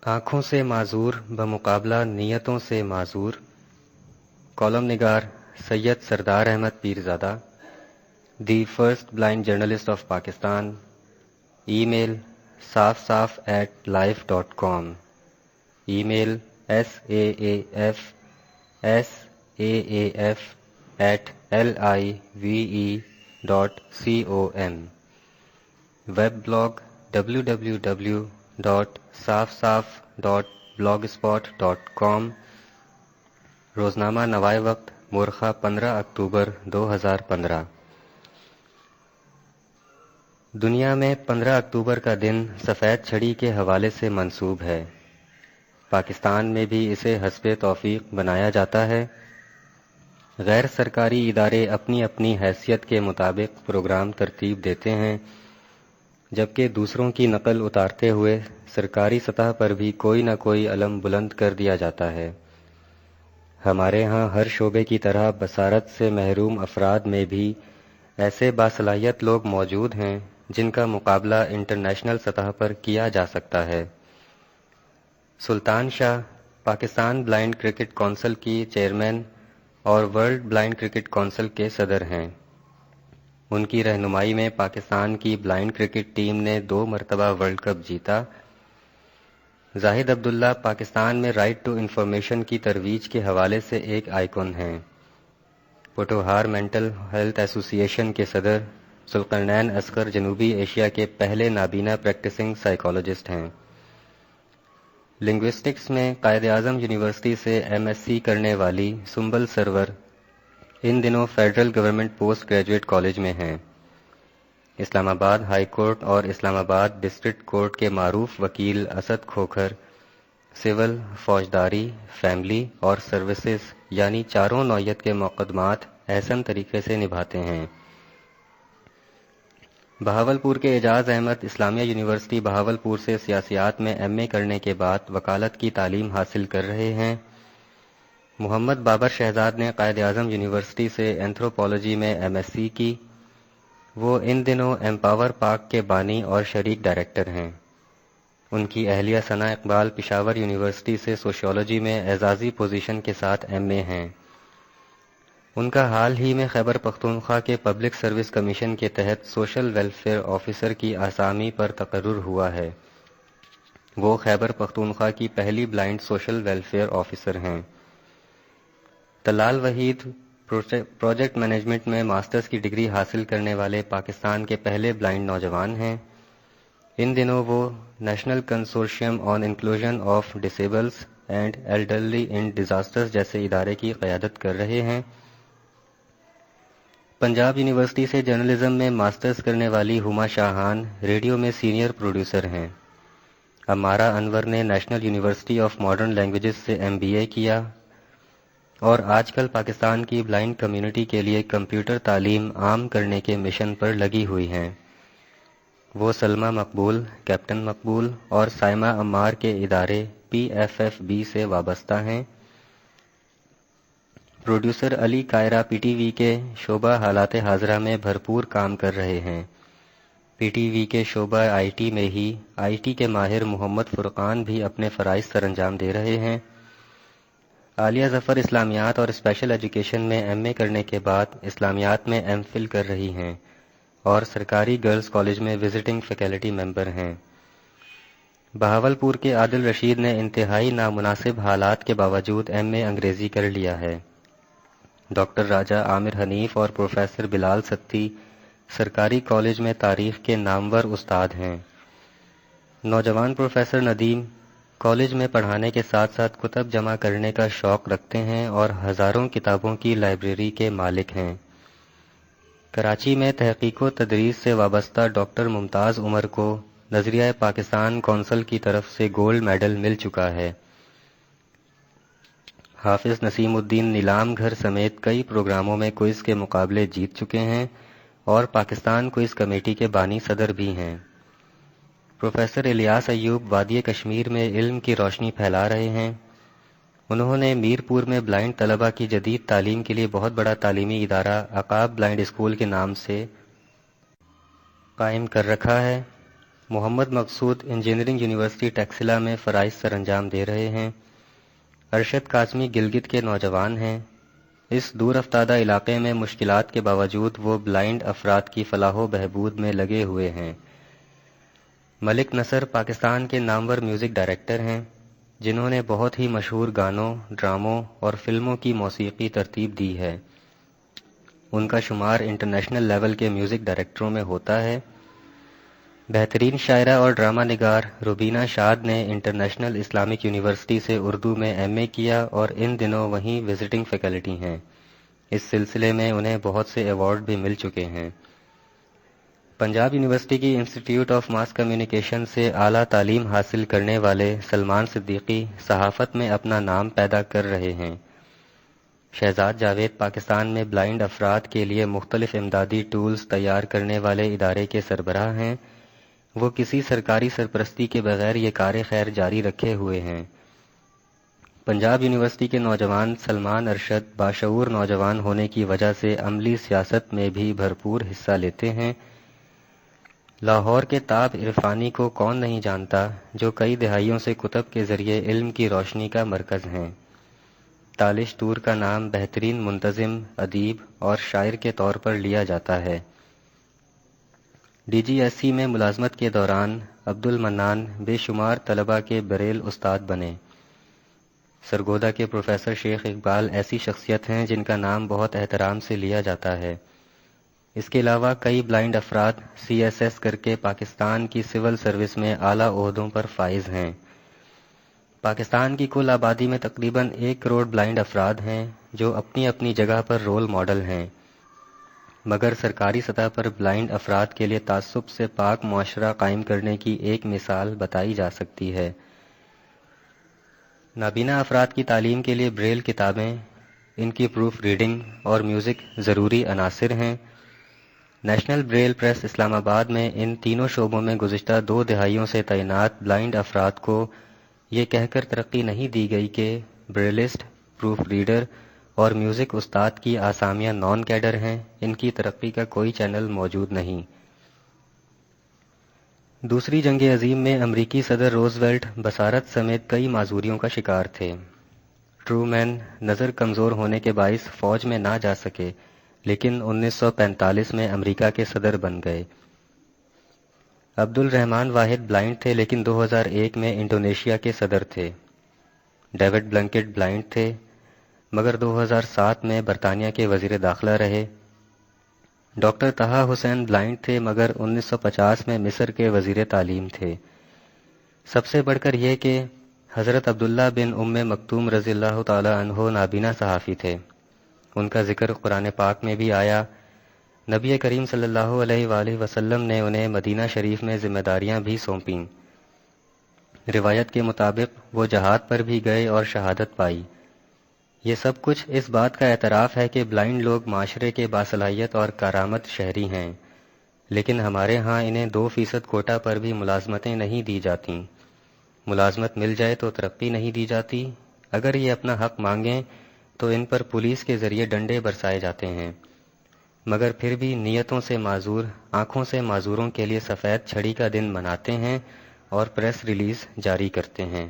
آنکھوں سے معذور بمقابلہ نیتوں سے معذور. کالم نگار Syed Sardar Ahmad Pirzada, the first blind journalist of Pakistan. Email saafsaaf@life.com. Email saafsaaf@live.com. ویب بلاگ www.saafsaaf.blogspot.com. روزنامہ نوائے وقت مورخہ 15 اکتوبر 2015. دنیا میں 15 اکتوبر کا دن سفید چھڑی کے حوالے سے منسوب ہے. پاکستان میں بھی اسے حسب توفیق بنایا جاتا ہے. غیر سرکاری ادارے اپنی اپنی حیثیت کے مطابق پروگرام ترتیب دیتے ہیں، جبکہ دوسروں کی نقل اتارتے ہوئے سرکاری سطح پر بھی کوئی نہ کوئی علم بلند کر دیا جاتا ہے. ہمارے ہاں ہر شعبے کی طرح بصارت سے محروم افراد میں بھی ایسے باصلاحیت لوگ موجود ہیں جن کا مقابلہ انٹرنیشنل سطح پر کیا جا سکتا ہے. سلطان شاہ پاکستان بلائنڈ کرکٹ کونسل کی چیئرمین اور ورلڈ بلائنڈ کرکٹ کونسل کے صدر ہیں. ان کی رہنمائی میں پاکستان کی بلائنڈ کرکٹ ٹیم نے 2 مرتبہ ورلڈ کپ جیتا. زاہد عبداللہ پاکستان میں رائٹ ٹو انفارمیشن کی ترویج کے حوالے سے ایک آئیکن ہیں. پوٹوہار مینٹل ہیلتھ ایسوسی ایشن کے صدر ذوالقرنین اصغر جنوبی ایشیا کے پہلے نابینا پریکٹسنگ سائیکالوجسٹ ہیں. لنگوسٹکس میں قائد اعظم یونیورسٹی سے MSc کرنے والی سنبل سرور ان دنوں federal government post graduate college میں ہیں. اسلام آباد ہائی کورٹ اور اسلام آباد ڈسٹرکٹ کورٹ کے معروف وکیل اسد کھوکھر سول، فوجداری، فیملی اور سروسز یعنی چاروں نوعیت کے مقدمات احسن طریقے سے نبھاتے ہیں. بہاولپور کے اعجاز احمد اسلامیہ یونیورسٹی بہاولپور سے سیاسیات میں MA کرنے کے بعد وکالت کی تعلیم حاصل کر رہے ہیں. محمد بابر شہزاد نے قائد اعظم یونیورسٹی سے اینتھروپولوجی میں MSc کی. وہ ان دنوں ایمپاور پاک کے بانی اور شریک ڈائریکٹر ہیں. ان کی اہلیہ ثنا اقبال پشاور یونیورسٹی سے سوشیولوجی میں اعزازی پوزیشن کے ساتھ MA ہیں. ان کا حال ہی میں خیبر پختونخوا کے پبلک سروس کمیشن کے تحت سوشل ویلفیئر آفیسر کی آسامی پر تقرر ہوا ہے. وہ خیبر پختونخوا کی پہلی بلائنڈ سوشل ویلفیئر آفیسر ہیں. طلال وحید پروجیکٹ مینجمنٹ میں ماسٹرز کی ڈگری حاصل کرنے والے پاکستان کے پہلے بلائنڈ نوجوان ہیں. ان دنوں وہ National Consortium on Inclusion of Disabled and Elderly in Disasters جیسے ادارے کی قیادت کر رہے ہیں. پنجاب یونیورسٹی سے جرنلزم میں ماسٹرز کرنے والی ہما شاہان ریڈیو میں سینئر پروڈیوسر ہیں. امارہ انور نے National University of Modern Languages سے MBA کیا اور آج کل پاکستان کی بلائنڈ کمیونٹی کے لیے کمپیوٹر تعلیم عام کرنے کے مشن پر لگی ہوئی ہیں. وہ سلمہ مقبول، کیپٹن مقبول اور سائمہ عمار کے ادارے PFFB سے وابستہ ہیں. پروڈیوسر علی کائرہ PTV کے شعبہ حالات حاضرہ میں بھرپور کام کر رہے ہیں. PTV کے شعبہ IT میں ہی IT کے ماہر محمد فرقان بھی اپنے فرائض سر انجام دے رہے ہیں. عالیہ ظفر اسلامیات اور اسپیشل ایجوکیشن میں MA کرنے کے بعد اسلامیات میں MPhil کر رہی ہیں اور سرکاری گرلز کالج میں وزٹنگ فیکلٹی ممبر ہیں. بہاولپور کے عادل رشید نے انتہائی نامناسب حالات کے باوجود MA انگریزی کر لیا ہے. ڈاکٹر راجہ عامر حنیف اور پروفیسر بلال ستی سرکاری کالج میں تاریخ کے نامور استاد ہیں. نوجوان پروفیسر ندیم کالج میں پڑھانے کے ساتھ ساتھ کتب جمع کرنے کا شوق رکھتے ہیں اور ہزاروں کتابوں کی لائبریری کے مالک ہیں. کراچی میں تحقیق و تدریس سے وابستہ ڈاکٹر ممتاز عمر کو نظریہ پاکستان کونسل کی طرف سے گولڈ میڈل مل چکا ہے. حافظ نسیم الدین نیلام گھر سمیت کئی پروگراموں میں کوئز کے مقابلے جیت چکے ہیں اور پاکستان کوئز کمیٹی کے بانی صدر بھی ہیں. پروفیسر الیاس ایوب وادی کشمیر میں علم کی روشنی پھیلا رہے ہیں. انہوں نے میرپور میں بلائنڈ طلبہ کی جدید تعلیم کے لیے بہت بڑا تعلیمی ادارہ عقاب بلائنڈ اسکول کے نام سے قائم کر رکھا ہے. محمد مقصود انجینئرنگ یونیورسٹی ٹیکسلا میں فرائض سر انجام دے رہے ہیں۔ ارشد قاسمی گلگت کے نوجوان ہیں۔ اس دور افتادہ علاقے میں مشکلات کے باوجود وہ بلائنڈ افراد کی فلاح و بہبود میں لگے ہوئے ہیں۔ ملک نصر پاکستان کے نامور میوزک ڈائریکٹر ہیں، جنہوں نے بہت ہی مشہور گانوں، ڈراموں اور فلموں کی موسیقی ترتیب دی ہے۔ ان کا شمار انٹرنیشنل لیول کے میوزک ڈائریکٹروں میں ہوتا ہے۔ بہترین شاعرہ اور ڈرامہ نگار روبینہ شاد نے انٹرنیشنل اسلامک یونیورسٹی سے اردو میں ایم اے کیا اور ان دنوں وہیں وزٹنگ فیکلٹی ہیں۔ اس سلسلے میں انہیں بہت سے ایوارڈ بھی مل چکے ہیں۔ پنجاب یونیورسٹی کی انسٹیٹیوٹ آف ماس کمیونیکیشن سے اعلیٰ تعلیم حاصل کرنے والے سلمان صدیقی صحافت میں اپنا نام پیدا کر رہے ہیں۔ شہزاد جاوید پاکستان میں بلائنڈ افراد کے لیے مختلف امدادی ٹولز تیار کرنے والے ادارے کے سربراہ ہیں۔ وہ کسی سرکاری سرپرستی کے بغیر یہ کار خیر جاری رکھے ہوئے ہیں۔ پنجاب یونیورسٹی کے نوجوان سلمان ارشد باشعور نوجوان ہونے کی وجہ سے عملی سیاست میں بھی بھرپور حصہ لیتے ہیں۔ لاہور کے تاب عرفانی کو کون نہیں جانتا، جو کئی دہائیوں سے کتب کے ذریعے علم کی روشنی کا مرکز ہیں۔ تالش طور کا نام بہترین منتظم، ادیب اور شاعر کے طور پر لیا جاتا ہے۔ ڈی جی ایس سی میں ملازمت کے دوران عبد المنان بے شمار طلباء کے بریل استاد بنے۔ سرگودا کے پروفیسر شیخ اقبال ایسی شخصیت ہیں جن کا نام بہت احترام سے لیا جاتا ہے۔ اس کے علاوہ کئی بلائنڈ افراد سی ایس ایس کر کے پاکستان کی سول سروس میں اعلیٰ عہدوں پر فائز ہیں۔ پاکستان کی کل آبادی میں تقریباً 1 کروڑ بلائنڈ افراد ہیں، جو اپنی اپنی جگہ پر رول ماڈل ہیں، مگر سرکاری سطح پر بلائنڈ افراد کے لیے تعصب سے پاک معاشرہ قائم کرنے کی ایک مثال بتائی جا سکتی ہے۔ نابینا افراد کی تعلیم کے لیے بریل کتابیں، ان کی پروف ریڈنگ اور میوزک ضروری عناصر ہیں۔ نیشنل بریل پریس اسلام آباد میں ان تینوں شعبوں میں گزشتہ 2 دہائیوں سے تعینات بلائنڈ افراد کو یہ کہہ کر ترقی نہیں دی گئی کہ بریلسٹ، پروف ریڈر اور میوزک استاد کی آسامیاں نان کیڈر ہیں، ان کی ترقی کا کوئی چینل موجود نہیں۔ دوسری جنگ عظیم میں امریکی صدر روزویلٹ بصارت سمیت کئی معذوریوں کا شکار تھے۔ ٹرومین نظر کمزور ہونے کے باعث فوج میں نہ جا سکے، لیکن 1945 میں امریکہ کے صدر بن گئے۔ عبد الرحمان واحد بلائنڈ تھے لیکن 2001 میں انڈونیشیا کے صدر تھے۔ ڈیوڈ بلنکٹ بلائنڈ تھے مگر 2007 میں برطانیہ کے وزیر داخلہ رہے۔ ڈاکٹر طہا حسین بلائنڈ تھے مگر 1950 میں مصر کے وزیر تعلیم تھے۔ سب سے بڑھ کر یہ کہ حضرت عبداللہ بن ام مکتوم رضی اللہ تعالی عنہ نابینا صحافی تھے۔ ان کا ذکر قرآن پاک میں بھی آیا۔ نبی کریم صلی اللہ علیہ وآلہ وسلم نے انہیں مدینہ شریف میں ذمہ داریاں بھی سونپیں۔ روایت کے مطابق وہ جہاد پر بھی گئے اور شہادت پائی۔ یہ سب کچھ اس بات کا اعتراف ہے کہ بلائنڈ لوگ معاشرے کے باصلاحیت اور کارآمد شہری ہیں، لیکن ہمارے ہاں انہیں 2% کوٹا پر بھی ملازمتیں نہیں دی جاتیں۔ ملازمت مل جائے تو ترقی نہیں دی جاتی۔ اگر یہ اپنا حق مانگیں تو ان پر پولیس کے ذریعے ڈنڈے برسائے جاتے ہیں، مگر پھر بھی نیتوں سے معذور آنکھوں سے معذوروں کے لیے سفید چھڑی کا دن مناتے ہیں اور پریس ریلیز جاری کرتے ہیں۔